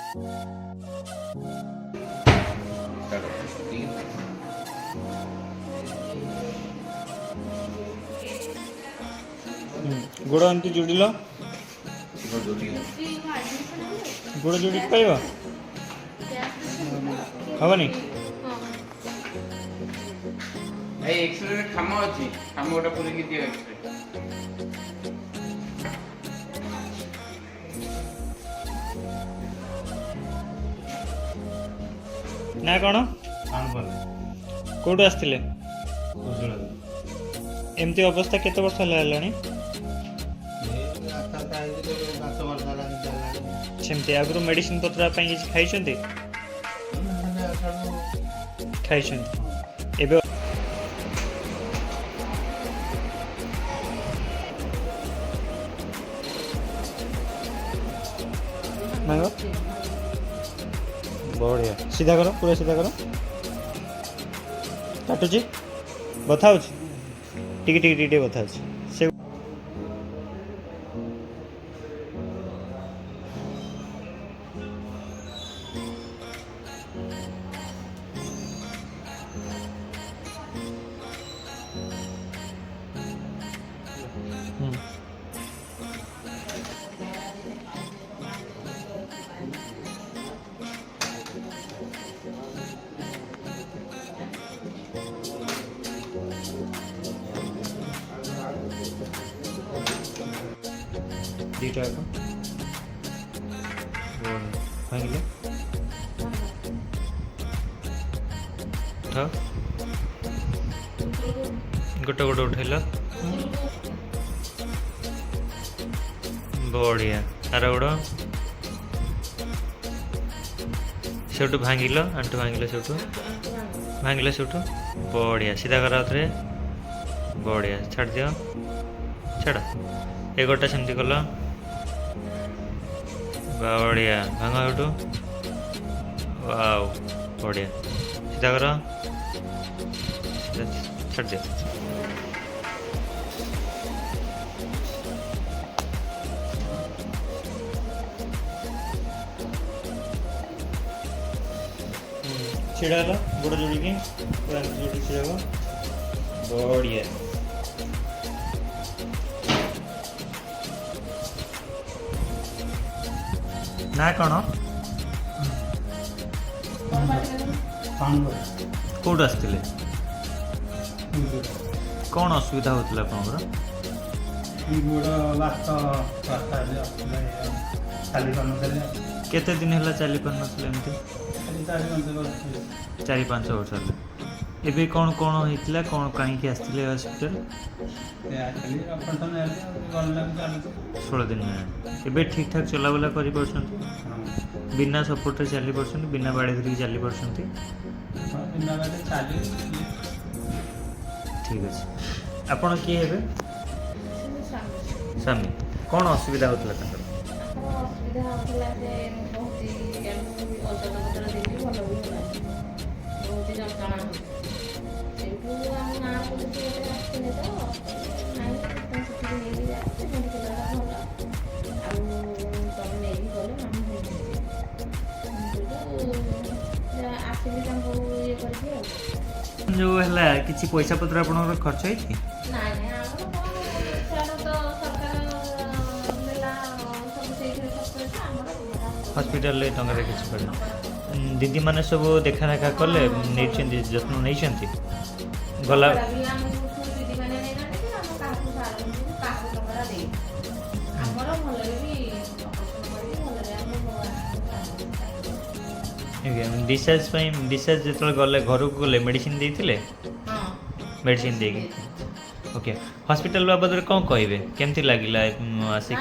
गोड़ एमती जोड़िल गोड़ जोड़ी पाइब हेनी एक्सरे खाम अच्छी खाम गोटे पूरी दियो एक्सरे ना कौन कौटू आसते एमती अवस्था केते वर्ष है सेमती आगु मेडिसिन पत्र खाई खाई एबे बढ़िया सीधा करो पूरा सीधा करो काटुची बता टिके टिके टिके बता से दीटा भांगिले गोटे गोटे उठेल बढ़िया आर गोड़ सेठू भांगिल आंटू भांगिल सेठू भांगिल सेठू बढ़िया सीधा कर थे बढ़िया छाड़ दियो छाड़ ए गोटा सेमती कल बढ़िया भांग सेठू वाव बढ़िया सीधा कर छाड़ दियो छिड़ा गोड़ जोड़ी जोड़ी छिड़ा बढ़िया ना कौन कौट आसते कौन असुविधा होता आपंकर केते दिन है चली पार नमती 4-5 वर्ष एबे कौन कौन होता कौन कहीं आसते हॉस्पिटल 16 दिन एबे ठीक ठाक चलाबुला कर बिना सपोर्ट चली पार्टी बिना बाड़ी धरिकी चली पार्टी ठीक अच्छे आपण किए हे स्वामी कौन असुविधा होता जो है किसी पैसा पत्र आपन खर्च है हॉस्पिटल टंका किसी पड़े दीदी मैंने सब देखा रेखा कले जत्न नहीं गला डिस्चार्ज जो गले घर को गले मेडिसिन देते मेडिसिन देगी ओके हॉस्पिटल बाबद कौन कहे केमती लगे आसिक